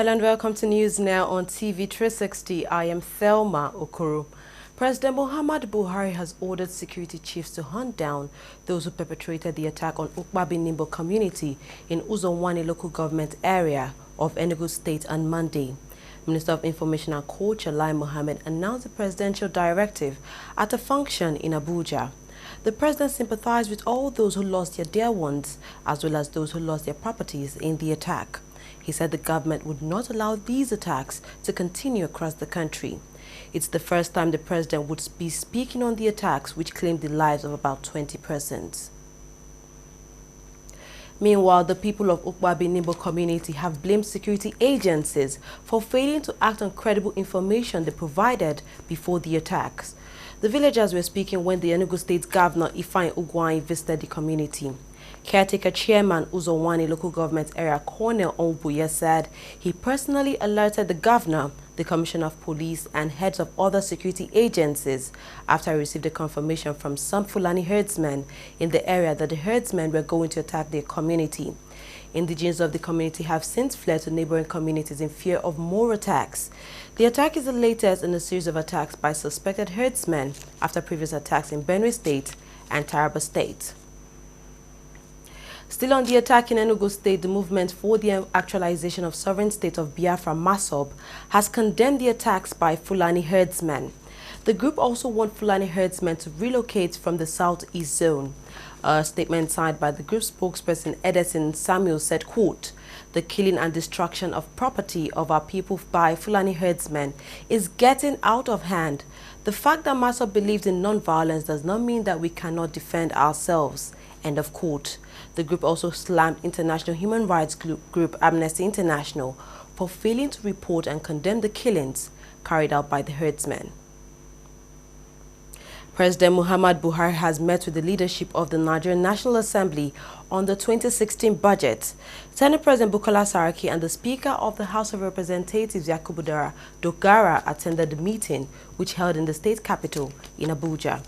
Hello and welcome to News Now on TV360. I am Thelma Okoro. President Muhammadu Buhari has ordered security chiefs to hunt down those who perpetrated the attack on Ukpabi Nimbo community in Uzonwani local government area of Enugu State on Monday. Minister of Information and Culture Lai Mohammed announced the presidential directive at a function in Abuja. The president sympathized with all those who lost their dear ones as well as those who lost their properties in the attack. He said the government would not allow these attacks to continue across the country. It's the first time the president would be speaking on the attacks which claimed the lives of about 20 persons. Meanwhile, the people of Ukpabi Nimbo community have blamed security agencies for failing to act on credible information they provided before the attacks. The villagers were speaking when the Enugu State Governor Ifeanyi Ugwuanyi visited the community. Caretaker Chairman Uzonwani local government area Colonel Onbuye said he personally alerted the governor, the commissioner of police and heads of other security agencies after he received a confirmation from some Fulani herdsmen in the area that the herdsmen were going to attack their community. Indigenes of the community have since fled to neighboring communities in fear of more attacks. The attack is the latest in a series of attacks by suspected herdsmen after previous attacks in Benue State and Taraba State. Still on the attack in Enugu State, the movement for the actualization of sovereign state of Biafra, MASOB, has condemned the attacks by Fulani herdsmen. The group also wants Fulani herdsmen to relocate from the southeast zone. A statement signed by the group spokesperson Edison Samuel said, quote, "The killing and destruction of property of our people by Fulani herdsmen is getting out of hand. The fact that MASOB believes in non-violence does not mean that we cannot defend ourselves." End of quote. The group also slammed international human rights group Amnesty International for failing to report and condemn the killings carried out by the herdsmen. President Muhammadu Buhari has met with the leadership of the Nigerian National Assembly on the 2016 budget. Senate President Bukola Saraki and the Speaker of the House of Representatives Yakubu Dogara attended the meeting, which held in the state capital in Abuja.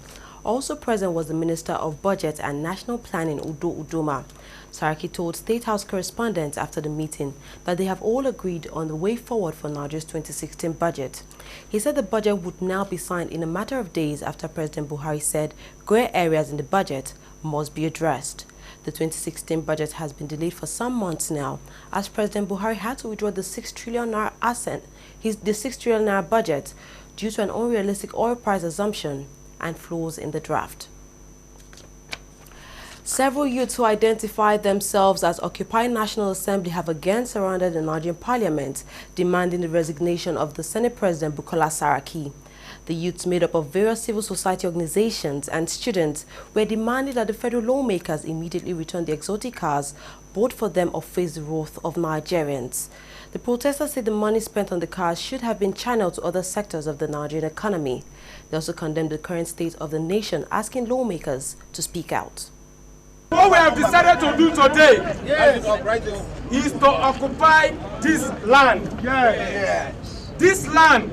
Also present was the Minister of Budget and National Planning, Udo Udoma. Saraki told State House correspondents after the meeting that they have all agreed on the way forward for Nigeria's 2016 budget. He said the budget would now be signed in a matter of days after President Buhari said grey areas in the budget must be addressed. The 2016 budget has been delayed for some months now, as President Buhari had to withdraw the 6 trillion naira the 6 trillion naira budget due to an unrealistic oil price assumption and flaws in the draft. Several youths who identify themselves as Occupy National Assembly have again surrounded the Nigerian Parliament, demanding the resignation of the Senate President Bukola Saraki. The youths, made up of various civil society organizations and students, were demanding that the federal lawmakers immediately return the exotic cars bought for them or face the wrath of Nigerians. The protesters said the money spent on the cars should have been channeled to other sectors of the Nigerian economy. They also condemned the current state of the nation, asking lawmakers to speak out. What we have decided to do today is to occupy this land. This land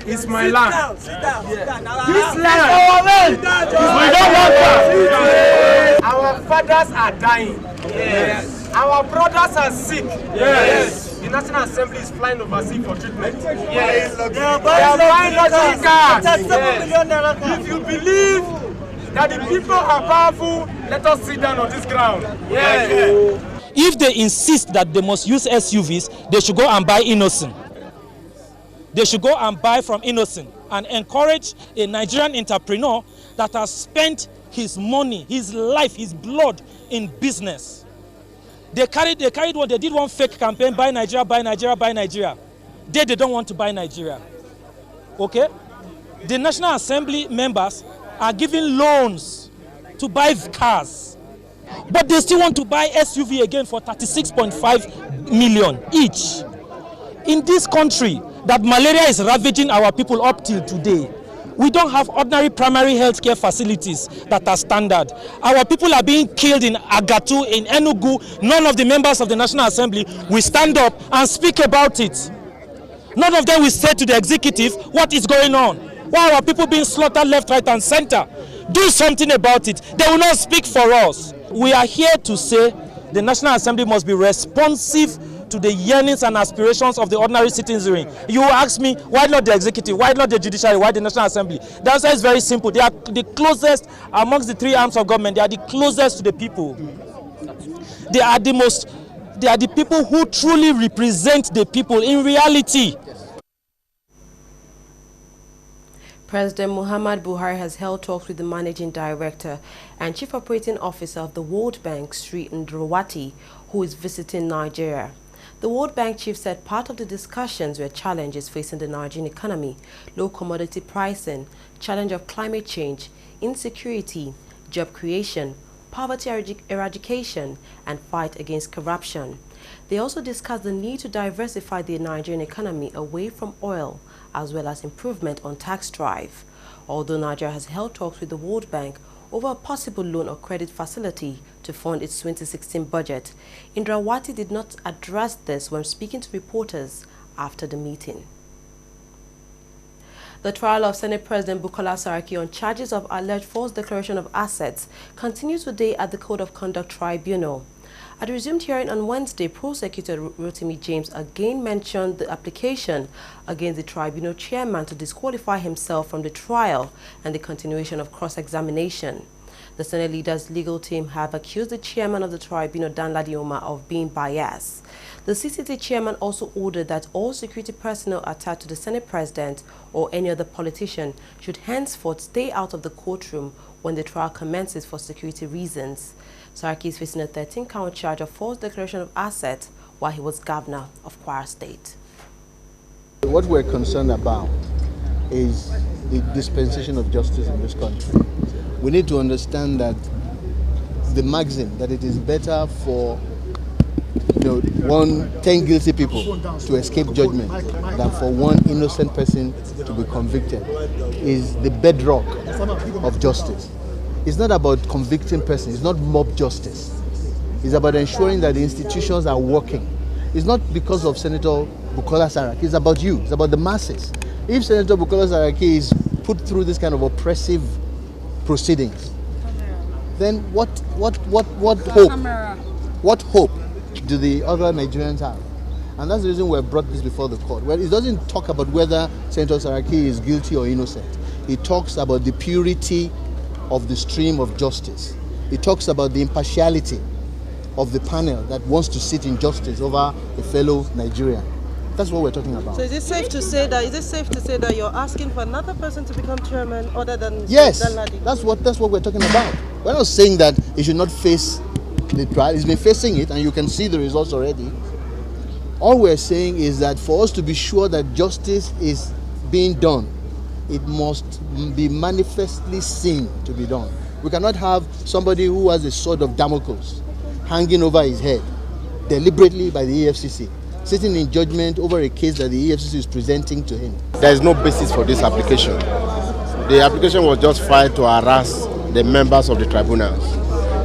is my land. This land is my land. Our fathers are dying. Our brothers are sick. The National Assembly is flying overseas for treatment. They are buying luxury cars. If you believe that the people are powerful, let us sit down on this ground. If they insist that they must use SUVs, they should go and buy Innocent. They should go and buy from Innocent and encourage a Nigerian entrepreneur that has spent his money, his life, his blood in business. They did one fake campaign, buy Nigeria, buy Nigeria, buy Nigeria. They don't want to buy Nigeria. Okay? The National Assembly members are giving loans to buy cars, but they still want to buy SUV again for 36.5 million each. In this country that malaria is ravaging our people up till today, we don't have ordinary primary health care facilities that are standard. Our people are being killed in Agatu, in Enugu. None of the members of the National Assembly will stand up and speak about it. None of them will say to the executive what is going on. Why are our people being slaughtered left, right, and center? Do something about it. They will not speak for us. We are here to say the National Assembly must be responsive to the yearnings and aspirations of the ordinary citizenry. You ask me, why not the executive, why not the judiciary, why the National Assembly? The answer is very simple. They are the closest amongst the three arms of government. They are the closest to the people. They are the people who truly represent the people in reality. President Muhammad Buhari has held talks with the Managing Director and Chief Operating Officer of the World Bank, Sri Ndrawati, who is visiting Nigeria. The World Bank chief said part of the discussions were challenges facing the Nigerian economy, low commodity pricing, challenge of climate change, insecurity, job creation, poverty eradication, and fight against corruption. They also discussed the need to diversify the Nigerian economy away from oil, as well as improvement on tax drive. Although Nigeria has held talks with the World Bank over a possible loan or credit facility to fund its 2016 budget, Ndrawati did not address this when speaking to reporters after the meeting. The trial of Senate President Bukola Saraki on charges of alleged false declaration of assets continues today at the Code of Conduct Tribunal. At the resumed hearing on Wednesday, Prosecutor Rotimi James again mentioned the application against the tribunal chairman to disqualify himself from the trial and the continuation of cross-examination. The Senate leader's legal team have accused the chairman of the tribunal, Danladi Umar, of being biased. The CCT chairman also ordered that all security personnel attached to the Senate president or any other politician should henceforth stay out of the courtroom when the trial commences for security reasons. Saraki is facing a 13-count charge of false declaration of assets while he was governor of Kwara State. What we're concerned about is the dispensation of justice in this country. We need to understand that the maxim that it is better for 10 guilty people to escape judgment than for one innocent person to be convicted is the bedrock of justice. It's not about convicting persons, it's not mob justice. It's about ensuring that the institutions are working. It's not because of Senator Bukola Saraki, it's about you, it's about the masses. If Senator Bukola Saraki is put through this kind of oppressive proceedings, then what hope do the other Nigerians have? And that's the reason we brought this before the court. Well, it doesn't talk about whether Senator Saraki is guilty or innocent. It talks about the purity of the stream of justice. It talks about the impartiality of the panel that wants to sit in justice over a fellow Nigerian. That's what we're talking about. So is it safe to say that you're asking for another person to become chairman other than Yes, Danladi? that's what we're talking about. We're not saying that he should not face the trial. He's been facing it and you can see the results already. All we're saying is that for us to be sure that justice is being done, it must be manifestly seen to be done. We cannot have somebody who has a sword of Damocles hanging over his head deliberately by the EFCC, sitting in judgment over a case that the EFCC is presenting to him. There is no basis for this application. The application was just filed to harass the members of the tribunals.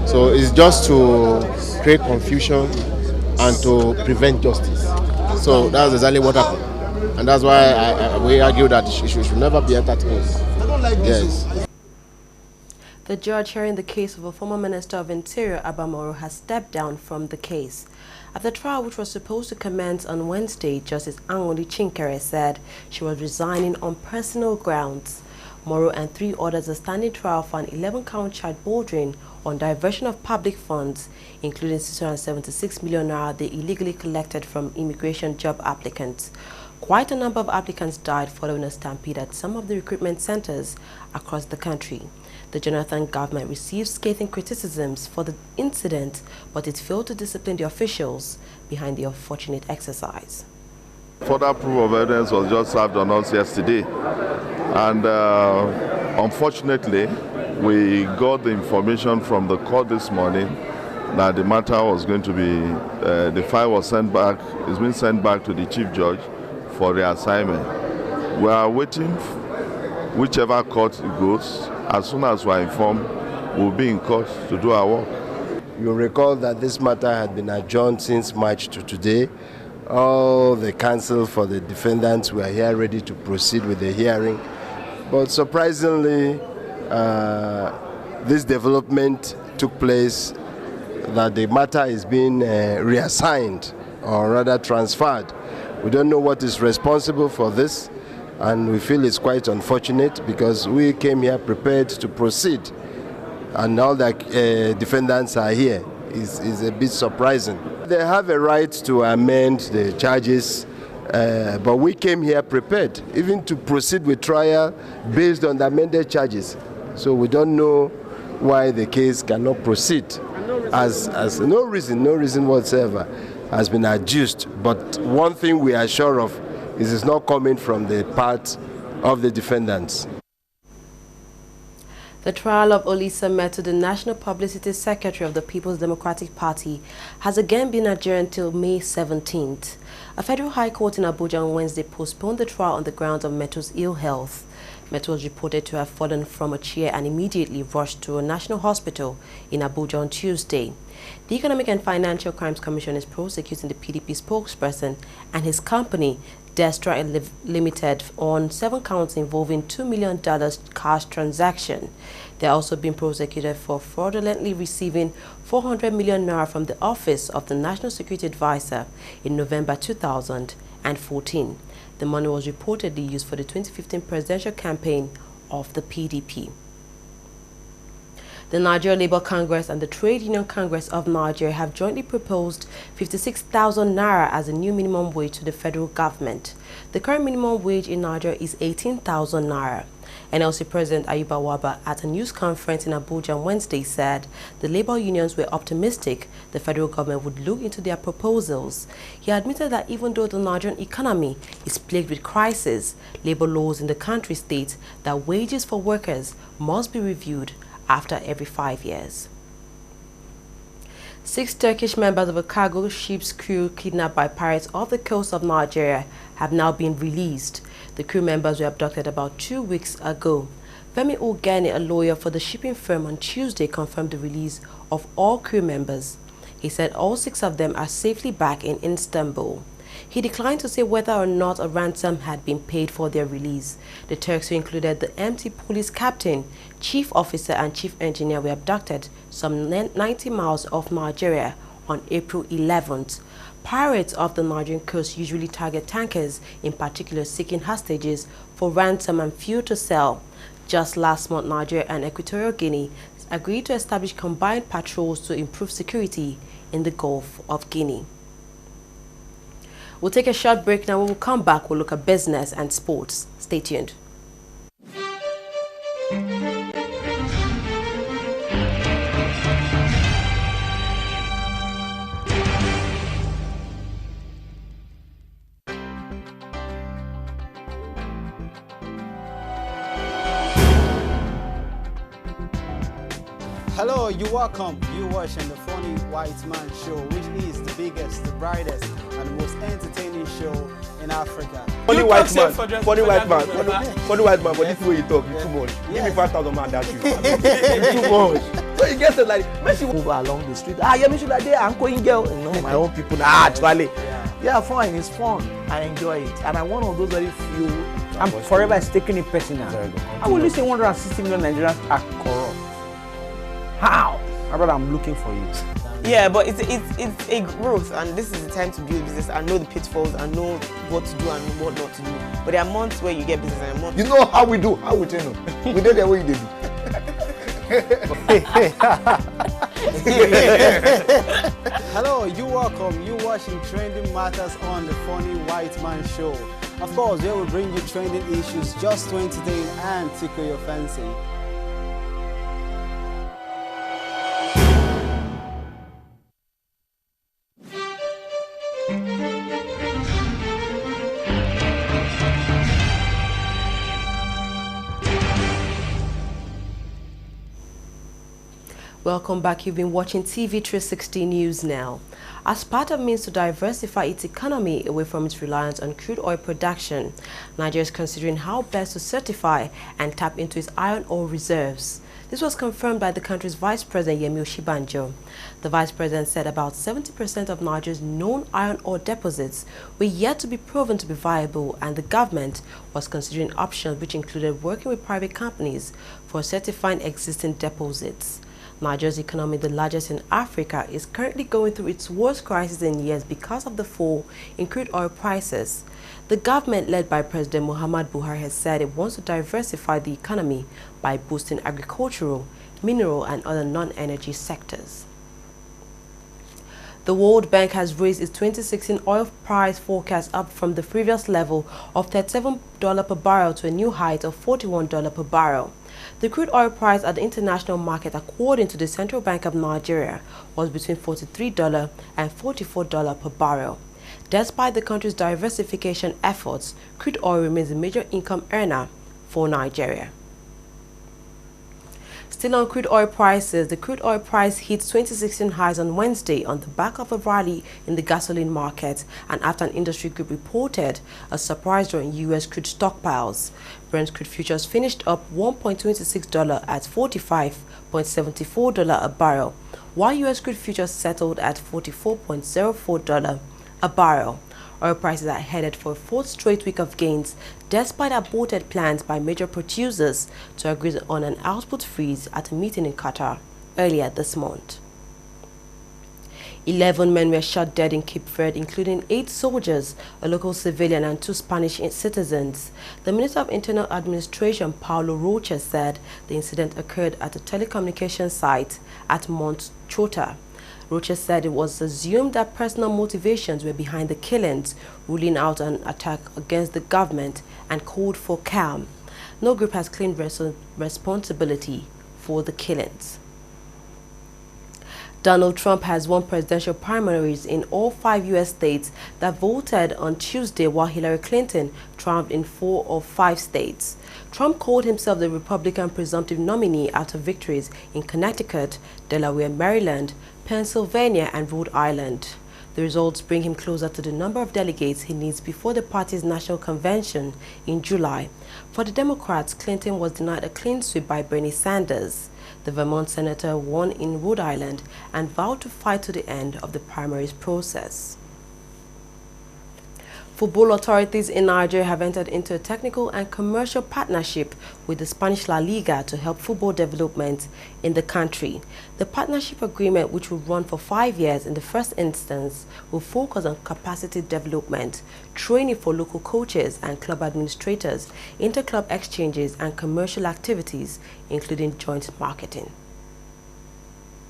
So it's just to create confusion and to prevent justice. So that's exactly what happened. And that's why we argue that it should never be entertained. Yes. The judge hearing the case of a former Minister of Interior, Abba Moro, has stepped down from the case. At the trial, which was supposed to commence on Wednesday, Justice Angoli Chinkere said she was resigning on personal grounds. Moro and 3 others are standing trial for an 11-count charge bordering on diversion of public funds, including 676 million naira they illegally collected from immigration job applicants. Quite a number of applicants died following a stampede at some of the recruitment centers across the country. The Jonathan government received scathing criticisms for the incident, but it failed to discipline the officials behind the unfortunate exercise. Further proof of evidence was just served on us yesterday, and unfortunately, we got the information from the court this morning that the matter was going to be, the file was sent back, it's been sent back to the chief judge for reassignment. We are waiting, whichever court it goes. As soon as we are informed, we'll be in court to do our work. You'll recall that this matter had been adjourned since March to today. All the counsel for the defendants were here ready to proceed with the hearing. But surprisingly, this development took place that the matter is being reassigned or rather transferred. We don't know what is responsible for this, and we feel it's quite unfortunate because we came here prepared to proceed, and now that defendants are here is a bit surprising. They have a right to amend the charges, but we came here prepared even to proceed with trial based on the amended charges. So we don't know why the case cannot proceed, as no reason whatsoever has been adduced. But one thing we are sure of is it's not coming from the part of the defendants. The trial of Olisa Metu, the National Publicity Secretary of the People's Democratic Party, has again been adjourned till May 17th. A federal high court in Abuja on Wednesday postponed the trial on the grounds of Metu's ill health. Metu was reported to have fallen from a chair and immediately rushed to a national hospital in Abuja on Tuesday. The Economic and Financial Crimes Commission is prosecuting the PDP spokesperson and his company, Destra Limited, on 7 counts involving $2 million cash transaction. They are also being prosecuted for fraudulently receiving 400 million naira from the office of the National Security Advisor in November 2014. The money was reportedly used for the 2015 presidential campaign of the PDP. The Nigeria Labour Congress and the Trade Union Congress of Nigeria have jointly proposed 56,000 naira as a new minimum wage to the federal government. The current minimum wage in Nigeria is 18,000 naira. NLC President Ayuba Waba at a news conference in Abuja on Wednesday said the labor unions were optimistic the federal government would look into their proposals. He admitted that even though the Nigerian economy is plagued with crisis, labor laws in the country state that wages for workers must be reviewed after every 5 years. 6 Turkish members of a cargo ship's crew kidnapped by pirates off the coast of Nigeria have now been released. The crew members were abducted about 2 weeks ago. Femi Ogene, a lawyer for the shipping firm, on Tuesday confirmed the release of all crew members. He said all 6 of them are safely back in Istanbul. He declined to say whether or not a ransom had been paid for their release. The Turks, who included the MT police captain, chief officer and chief engineer, were abducted some 90 miles off Nigeria on April 11th. Pirates off the Nigerian coast usually target tankers, in particular seeking hostages for ransom and fuel to sell. Just last month, Nigeria and Equatorial Guinea agreed to establish combined patrols to improve security in the Gulf of Guinea. We'll take a short break now. When we'll come back, we'll look at business and sports. Stay tuned. Hello, you're welcome. You're watching the Funny White Man Show, which is the biggest, the brightest, and the most entertaining show in Africa. Funny white man, but this way you talk, you too much. Give me 5,000 man that you. Too much. So you get it like, when she move along the street, yeah, me should like there, I'm going girl. You know, my own people, actually. Yeah, fine, it's fun. I enjoy it. And I'm one of those very few. I'm forever taking it personal. I will listen 160 million Nigerians are corrupt. How? Brother, I'm looking for you. Yeah, but it's a growth, and this is the time to build business and know the pitfalls and know what to do and what not to do. But there are months where you get business and months. You know how we do, how we train them. We did the way you did. Hello, you're welcome. You're watching Trending Matters on the Funny White Man Show. Of course, we will bring you trending issues just to entertain and tickle your fancy. Welcome back. You've been watching TV360 News now. As part of means to diversify its economy away from its reliance on crude oil production, Nigeria is considering how best to certify and tap into its iron ore reserves. This was confirmed by the country's Vice President Yemi Oshibanjo. The Vice President said about 70% of Nigeria's known iron ore deposits were yet to be proven to be viable, and the government was considering options which included working with private companies for certifying existing deposits. Nigeria's economy, the largest in Africa, is currently going through its worst crisis in years because of the fall in crude oil prices. The government, led by President Muhammad Buhari, has said it wants to diversify the economy by boosting agricultural, mineral and other non-energy sectors. The World Bank has raised its 2016 oil price forecast up from the previous level of $37 per barrel to a new height of $41 per barrel. The crude oil price at the international market, according to the Central Bank of Nigeria, was between $43 and $44 per barrel. Despite the country's diversification efforts, crude oil remains a major income earner for Nigeria. Still on crude oil prices, the crude oil price hit 2016 highs on Wednesday on the back of a rally in the gasoline market and after an industry group reported a surprise draw in U.S. crude stockpiles. Brent crude futures finished up $1.26 at $45.74 a barrel, while U.S. crude futures settled at $44.04 a barrel. Oil prices are headed for a fourth straight week of gains, despite aborted plans by major producers to agree on an output freeze at a meeting in Qatar earlier this month. 11 men were shot dead in Cape Verde, including 8 soldiers, a local civilian and 2 Spanish citizens. The Minister of Internal Administration, Paulo Rocha, said the incident occurred at a telecommunications site at Mont Chota. Rocha said it was assumed that personal motivations were behind the killings, ruling out an attack against the government and called for calm. No group has claimed responsibility for the killings. Donald Trump has won presidential primaries in all 5 U.S. states that voted on Tuesday, while Hillary Clinton triumphed in 4 of 5 states. Trump called himself the Republican presumptive nominee after victories in Connecticut, Delaware, Maryland, Pennsylvania, and Rhode Island. The results bring him closer to the number of delegates he needs before the party's national convention in July. For the Democrats, Clinton was denied a clean sweep by Bernie Sanders. The Vermont senator won in Rhode Island and vowed to fight to the end of the primaries process. Football authorities in Nigeria have entered into a technical and commercial partnership with the Spanish La Liga to help football development in the country. The partnership agreement, which will run for 5 years in the first instance, will focus on capacity development, training for local coaches and club administrators, inter-club exchanges and commercial activities, including joint marketing.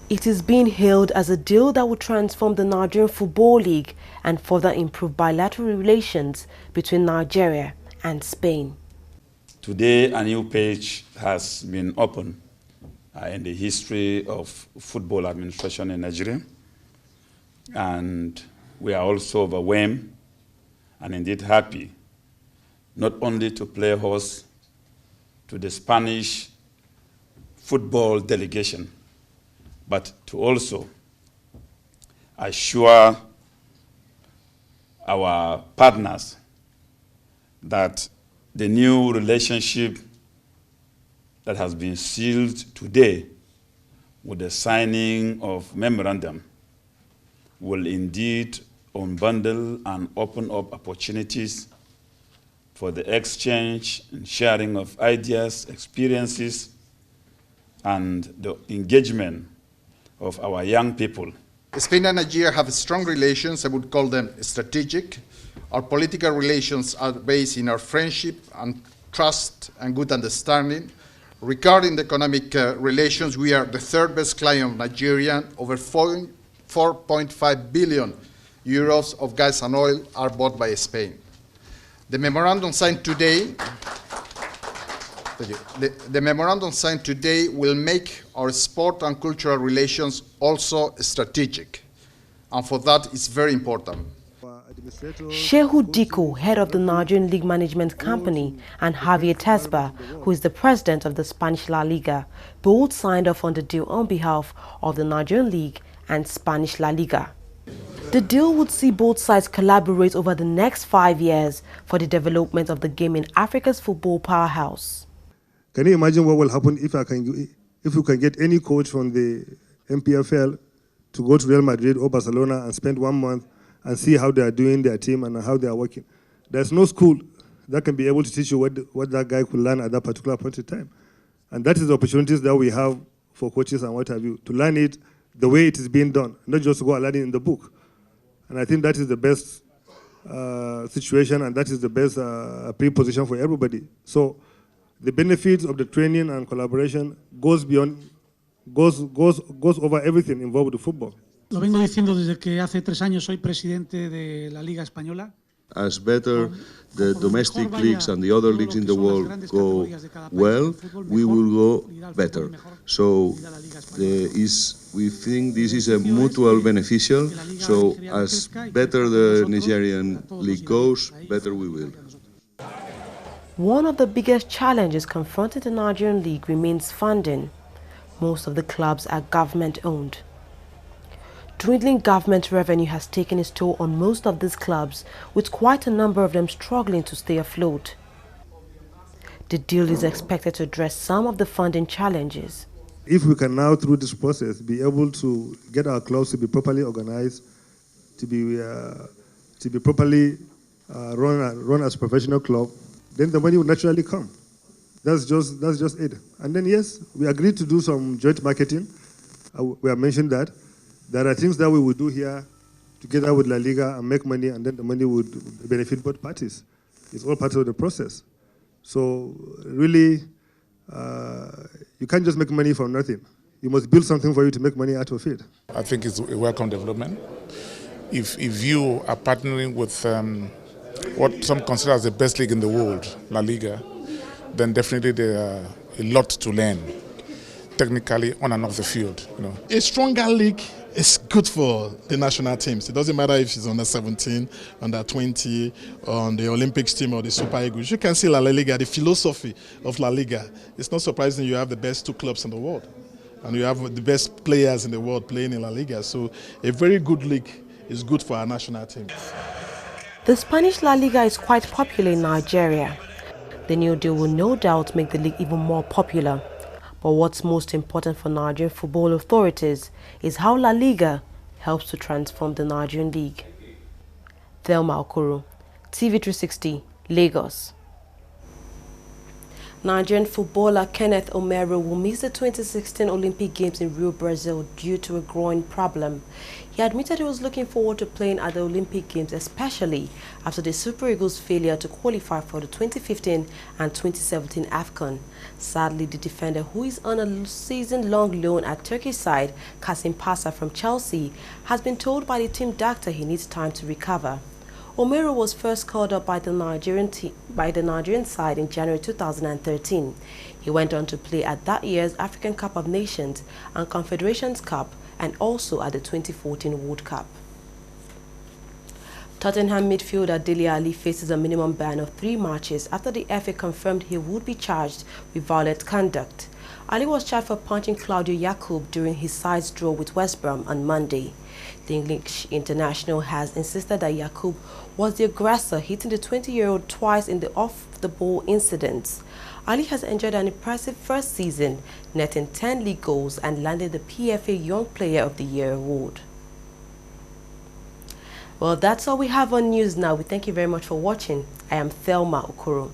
It is being hailed as a deal that will transform the Nigerian Football League and further improve bilateral relations between Nigeria and Spain. Today, a new page has been opened in the history of football administration in Nigeria. And we are also overwhelmed and indeed happy, not only to play host to the Spanish football delegation, but to also assure our partners that the new relationship that has been sealed today with the signing of memorandum will indeed unbundle and open up opportunities for the exchange and sharing of ideas, experiences, and the engagement of our young people. Spain and Nigeria have strong relations. I would call them strategic. Our political relations are based in our friendship and trust and good understanding. Regarding the economic relations, we are the third best client of Nigeria. Over 4.5 billion euros of gas and oil are bought by Spain. The memorandum signed today The memorandum signed today will make our sport and cultural relations also strategic, and for that it's very important. Shehu Diko, head of the Nigerian League Management Company, and Javier Tesba, who is the president of the Spanish La Liga, both signed off on the deal on behalf of the Nigerian League and Spanish La Liga. The deal would see both sides collaborate over the next 5 years for the development of the game in Africa's football powerhouse. Can you imagine what will happen if you can get any coach from the MPFL to go to Real Madrid or Barcelona and spend 1 month and see how they are doing their team and how they are working? There's no school that can be able to teach you what that guy could learn at that particular point in time. And that is the opportunities that we have for coaches and what have you, to learn it the way it is being done, not just to go and learn it in the book. And I think that is the best situation, and that is the best preposition for everybody. So the benefits of the training and collaboration goes over everything involved with the football. Lo vengo diciendo desde que hace 3 años soy presidente de la Liga Española. As better the domestic leagues and the other leagues in the world go well, we will go better. So we think this is a mutual beneficial. So as better the Nigerian league goes, better we will. One of the biggest challenges confronting the Nigerian league remains funding. Most of the clubs are government-owned. Dwindling government revenue has taken its toll on most of these clubs, with quite a number of them struggling to stay afloat. The deal is expected to address some of the funding challenges. If we can now, through this process, be able to get our clubs to be properly organized, to be properly run as a professional club, then the money will naturally come. That's just it. And then yes, we agreed to do some joint marketing. We have mentioned that. There are things that we will do here together with La Liga and make money, and then the money would benefit both parties. It's all part of the process. So really, you can't just make money from nothing. You must build something for you to make money out of it. I think it's a welcome development. If you are partnering with what some consider as the best league in the world, La Liga, then definitely there are a lot to learn, technically on and off the field. A stronger league is good for the national teams. It doesn't matter if it's under 17, under 20, on the Olympics team or the Super Eagles. You can see La Liga, the philosophy of La Liga. It's not surprising you have the best 2 clubs in the world, and you have the best players in the world playing in La Liga. So a very good league is good for our national teams. The Spanish La Liga is quite popular in Nigeria. The new deal will no doubt make the league even more popular. But what's most important for Nigerian football authorities is how La Liga helps to transform the Nigerian league. Thelma Okoro, TV360, Lagos. Nigerian footballer Kenneth Omeru will miss the 2016 Olympic Games in Rio, Brazil due to a groin problem. He admitted he was looking forward to playing at the Olympic Games, especially after the Super Eagles' failure to qualify for the 2015 and 2017 AFCON. Sadly, the defender, who is on a season-long loan at Turkish side Kasim Pasa from Chelsea, has been told by the team doctor he needs time to recover. Omeru was first called up by the Nigerian side in January 2013. He went on to play at that year's African Cup of Nations and Confederations Cup, and also at the 2014 World Cup. Tottenham midfielder Dele Alli faces a minimum ban of 3 matches after the FA confirmed he would be charged with violent conduct. Ali was charged for punching Claudio Yacoub during his side's draw with West Brom on Monday. The English international has insisted that Yacoub was the aggressor, hitting the 20-year-old twice in the off-the-ball incidents. Ali has enjoyed an impressive first season, netting 10 league goals and landing the PFA Young Player of the Year award. Well, that's all we have on news now. We thank you very much for watching. I am Thelma Okoro.